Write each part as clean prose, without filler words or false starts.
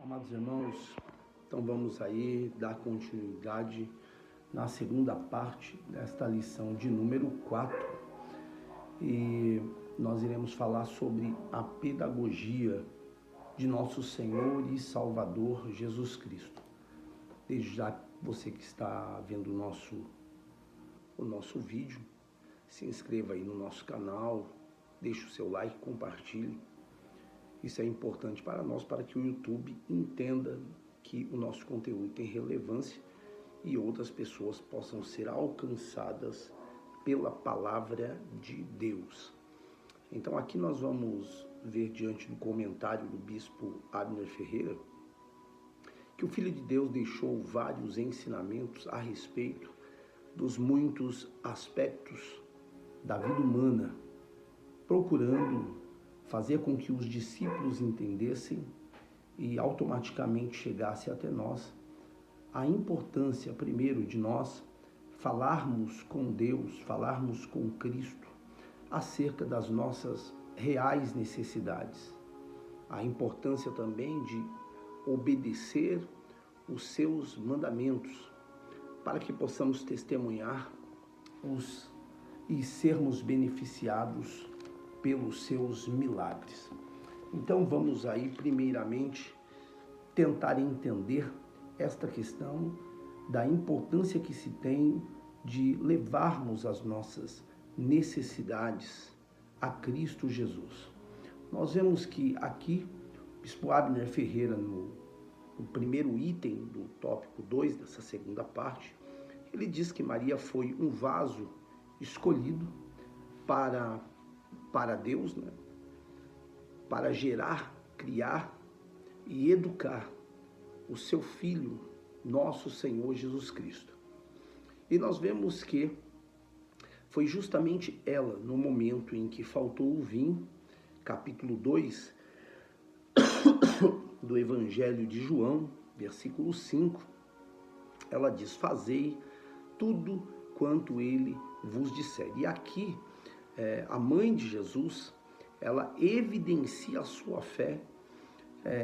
Amados irmãos, então vamos aí dar continuidade na segunda parte desta lição de número 4 e nós iremos falar sobre a pedagogia de nosso Senhor e Salvador Jesus Cristo. Desde já, você que está vendo o nosso vídeo, se inscreva aí no nosso canal, deixe o seu like, compartilhe. Isso é importante para nós, para que o YouTube entenda que o nosso conteúdo tem relevância e outras pessoas possam ser alcançadas pela palavra de Deus. Então aqui nós vamos ver, diante do comentário do bispo Abner Ferreira, que o Filho de Deus deixou vários ensinamentos a respeito dos muitos aspectos da vida humana, procurando fazer com que os discípulos entendessem e automaticamente chegasse até nós a importância, primeiro, de nós falarmos com Deus, falarmos com Cristo acerca das nossas reais necessidades. A importância também de obedecer os seus mandamentos para que possamos testemunhar e sermos beneficiados pelos seus milagres. Então vamos aí primeiramente tentar entender esta questão da importância que se tem de levarmos as nossas necessidades a Cristo Jesus. Nós vemos que aqui o bispo Abner Ferreira, no primeiro item do tópico 2 dessa segunda parte, ele diz que Maria foi um vaso escolhido para Deus, né? Para gerar, criar e educar o seu Filho, nosso Senhor Jesus Cristo. E nós vemos que foi justamente ela, no momento em que faltou o vinho, capítulo 2 do Evangelho de João, versículo 5, ela diz: fazei tudo quanto ele vos disser. E aqui, a mãe de Jesus, ela evidencia a sua fé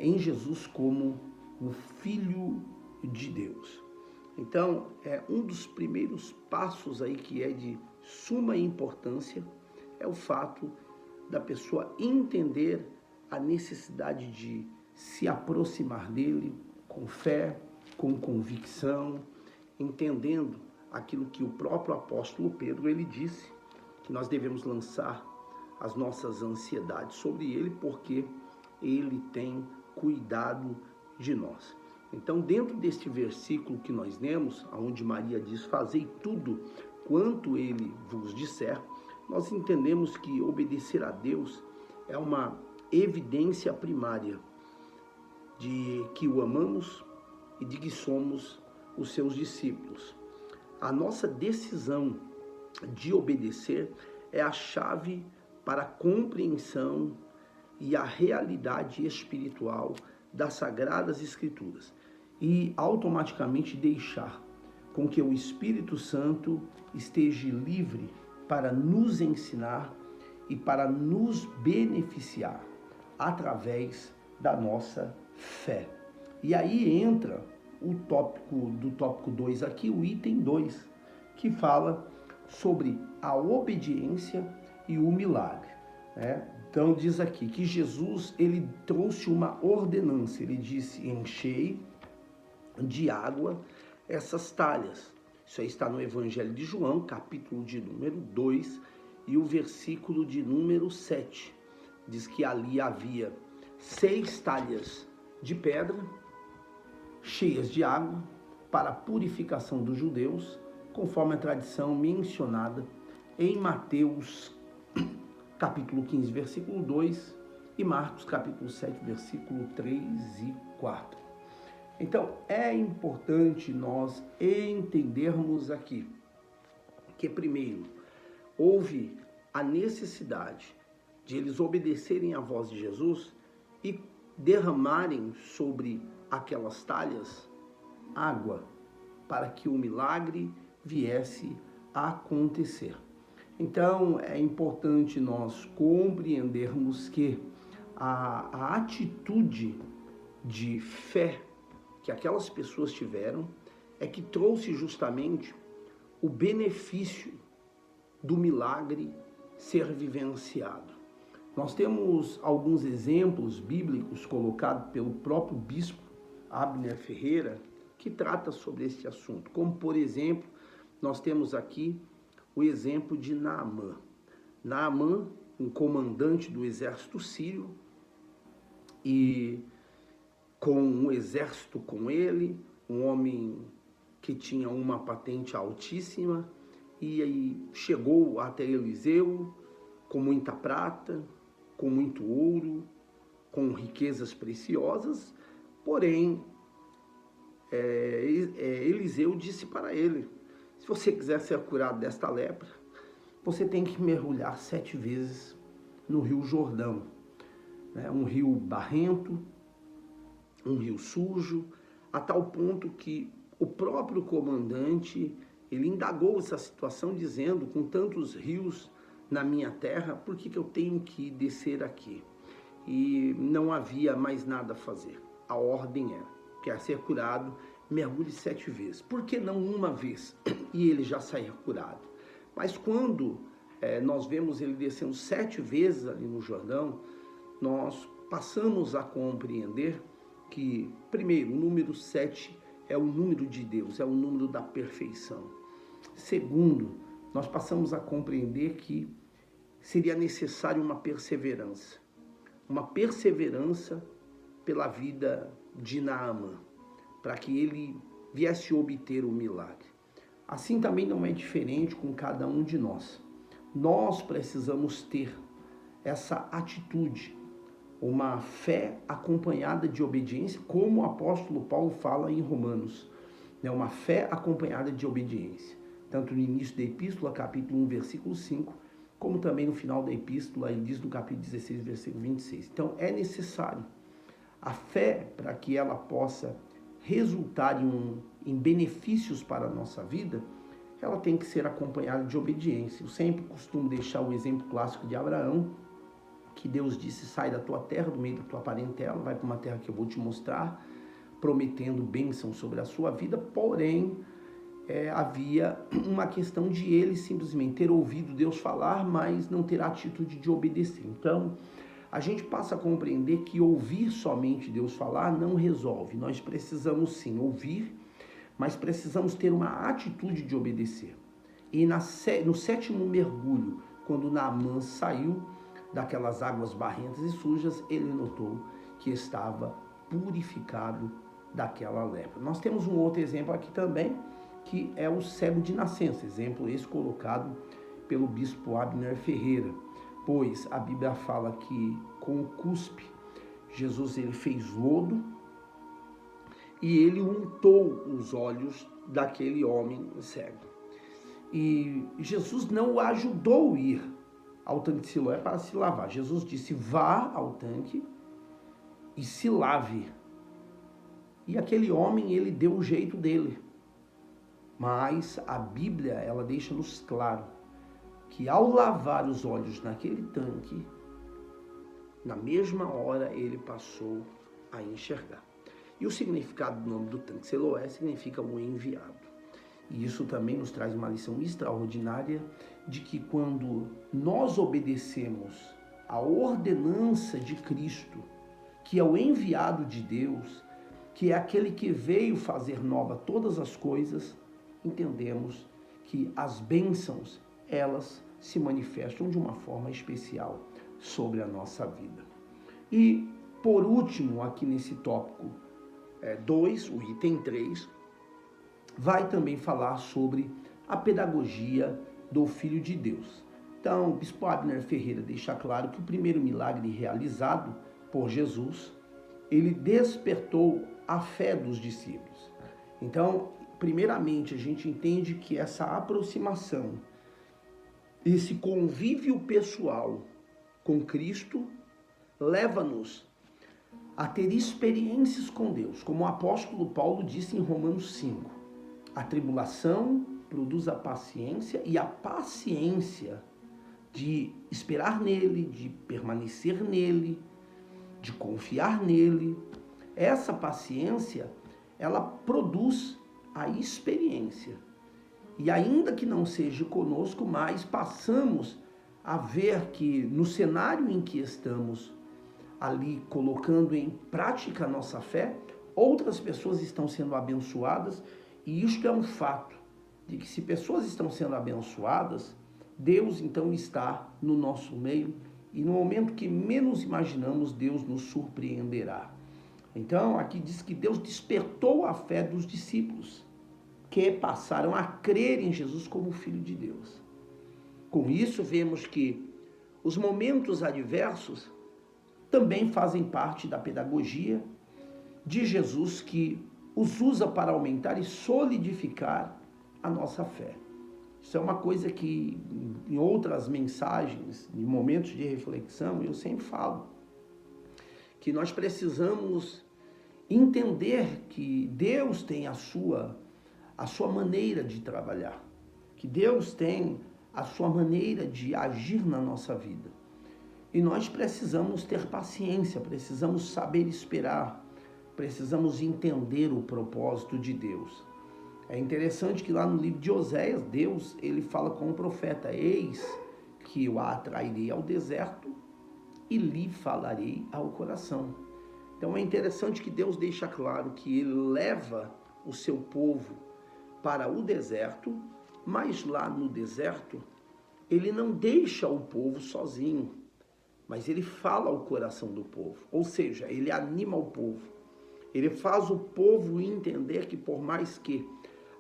em Jesus como o Filho de Deus. Então, um dos primeiros passos aí que é de suma importância é o fato da pessoa entender a necessidade de se aproximar dele com fé, com convicção, entendendo aquilo que o próprio apóstolo Pedro ele disse, que nós devemos lançar as nossas ansiedades sobre ele, porque ele tem cuidado de nós. Então, dentro deste versículo que nós lemos, onde Maria diz: fazei tudo quanto ele vos disser, nós entendemos que obedecer a Deus é uma evidência primária de que o amamos e de que somos os seus discípulos. A nossa decisão de obedecer é a chave para a compreensão e a realidade espiritual das Sagradas Escrituras e automaticamente deixar com que o Espírito Santo esteja livre para nos ensinar e para nos beneficiar através da nossa fé. E aí entra o tópico 2 aqui, o item 2, que fala sobre a obediência e o milagre, né? Então diz aqui que Jesus, ele trouxe uma ordenança, ele disse: enchei de água essas talhas. Isso aí está no Evangelho de João, capítulo de número 2 e o versículo de número 7. Diz que ali havia 6 talhas de pedra cheias de água para a purificação dos judeus, conforme a tradição mencionada em Mateus capítulo 15, versículo 2 e Marcos capítulo 7, versículo 3 e 4. Então, é importante nós entendermos aqui que, primeiro, houve a necessidade de eles obedecerem à voz de Jesus e derramarem sobre aquelas talhas água para que o milagre viesse a acontecer. Então, é importante nós compreendermos que a atitude de fé que aquelas pessoas tiveram é que trouxe justamente o benefício do milagre ser vivenciado. Nós temos alguns exemplos bíblicos colocados pelo próprio bispo Abner Ferreira que trata sobre este assunto, como por exemplo, nós temos aqui o exemplo de Naamã. Naamã, um comandante do exército sírio, e com um exército com ele, um homem que tinha uma patente altíssima, e aí chegou até Eliseu com muita prata, com muito ouro, com riquezas preciosas, porém, Eliseu disse para ele: se você quiser ser curado desta lepra, você tem que mergulhar 7 vezes no rio Jordão, né? Um rio barrento, um rio sujo, a tal ponto que o próprio comandante, ele indagou essa situação dizendo: com tantos rios na minha terra, por que eu tenho que descer aqui? E não havia mais nada a fazer. A ordem era: quer ser curado, mergulhe 7 vezes. Por que não uma vez? E ele já saía curado. Mas quando nós vemos ele descendo 7 vezes ali no Jordão, nós passamos a compreender que, primeiro, o número 7 é o número de Deus, é o número da perfeição. Segundo, nós passamos a compreender que seria necessário uma perseverança pela vida de Naamã, para que ele viesse obter o milagre. Assim também não é diferente com cada um de nós. Nós precisamos ter essa atitude, uma fé acompanhada de obediência, como o apóstolo Paulo fala em Romanos, né? Uma fé acompanhada de obediência, tanto no início da epístola, capítulo 1, versículo 5, como também no final da epístola, ele diz no capítulo 16, versículo 26. Então é necessário a fé, para que ela possa resultar em benefícios para a nossa vida, ela tem que ser acompanhada de obediência. Eu sempre costumo deixar o exemplo clássico de Abraão, que Deus disse: sai da tua terra, do meio da tua parentela, vai para uma terra que eu vou te mostrar, prometendo bênção sobre a sua vida, porém, havia uma questão de ele simplesmente ter ouvido Deus falar, mas não ter a atitude de obedecer. Então, a gente passa a compreender que ouvir somente Deus falar não resolve. Nós precisamos sim ouvir, mas precisamos ter uma atitude de obedecer. E no 7º mergulho, quando Naamã saiu daquelas águas barrentas e sujas, ele notou que estava purificado daquela lepra. Nós temos um outro exemplo aqui também, que é o cego de nascença, exemplo esse colocado pelo bispo Abner Ferreira, pois a Bíblia fala que com o cuspe, Jesus ele fez lodo e ele untou os olhos daquele homem cego. E Jesus não o ajudou a ir ao tanque de Siloé para se lavar. Jesus disse: vá ao tanque e se lave. E aquele homem, ele deu o jeito dele. Mas a Bíblia, ela deixa-nos claro que ao lavar os olhos naquele tanque, na mesma hora ele passou a enxergar. E o significado do nome do tanque Siloé significa o enviado. E isso também nos traz uma lição extraordinária de que quando nós obedecemos a ordenança de Cristo, que é o enviado de Deus, que é aquele que veio fazer nova todas as coisas, entendemos que as bênçãos, elas se manifestam de uma forma especial sobre a nossa vida. E, por último, aqui nesse tópico 2, o item 3, vai também falar sobre a pedagogia do Filho de Deus. Então, o bispo Abner Ferreira deixa claro que o primeiro milagre realizado por Jesus, ele despertou a fé dos discípulos. Então, primeiramente, a gente entende que essa aproximação, esse convívio pessoal com Cristo, leva-nos a ter experiências com Deus. Como o apóstolo Paulo disse em Romanos 5, a tribulação produz a paciência, e a paciência de esperar nele, de permanecer nele, de confiar nele, essa paciência, ela produz a experiência. E ainda que não seja conosco, mas passamos a ver que no cenário em que estamos ali colocando em prática a nossa fé, outras pessoas estão sendo abençoadas, e isto é um fato, de que se pessoas estão sendo abençoadas, Deus então está no nosso meio, e no momento que menos imaginamos, Deus nos surpreenderá. Então, aqui diz que Deus despertou a fé dos discípulos, que passaram a crer em Jesus como Filho de Deus. Com isso, vemos que os momentos adversos também fazem parte da pedagogia de Jesus, que os usa para aumentar e solidificar a nossa fé. Isso é uma coisa que em outras mensagens, em momentos de reflexão, eu sempre falo, que nós precisamos entender que Deus tem a sua maneira de trabalhar, que Deus tem a sua maneira de agir na nossa vida. E nós precisamos ter paciência, precisamos saber esperar, precisamos entender o propósito de Deus. É interessante que lá no livro de Oséias, Deus, ele fala com o profeta: eis que eu a atrairei ao deserto e lhe falarei ao coração. Então é interessante que Deus deixa claro que ele leva o seu povo para o deserto, mas lá no deserto, ele não deixa o povo sozinho, mas ele fala ao coração do povo, ou seja, ele anima o povo. Ele faz o povo entender que por mais que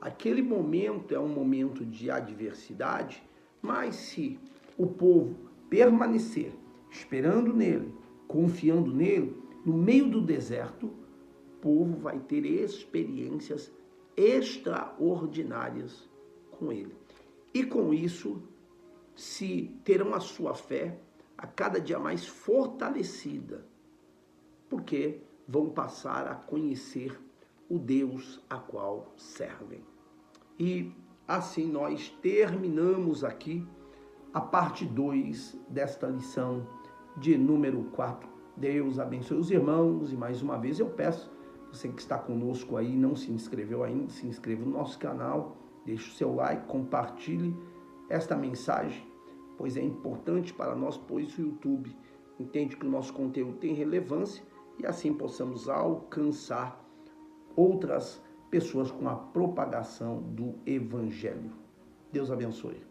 aquele momento é um momento de adversidade, mas se o povo permanecer esperando nele, confiando nele, no meio do deserto, o povo vai ter experiências extraordinárias com ele. E com isso, se terão a sua fé a cada dia mais fortalecida, porque vão passar a conhecer o Deus a qual servem. E assim nós terminamos aqui a parte 2 desta lição de número 4. Deus abençoe os irmãos, e mais uma vez eu peço, você que está conosco aí, não se inscreveu ainda, se inscreva no nosso canal, deixe o seu like, compartilhe esta mensagem, pois é importante para nós, pois o YouTube entende que o nosso conteúdo tem relevância, e assim possamos alcançar outras pessoas com a propagação do Evangelho. Deus abençoe.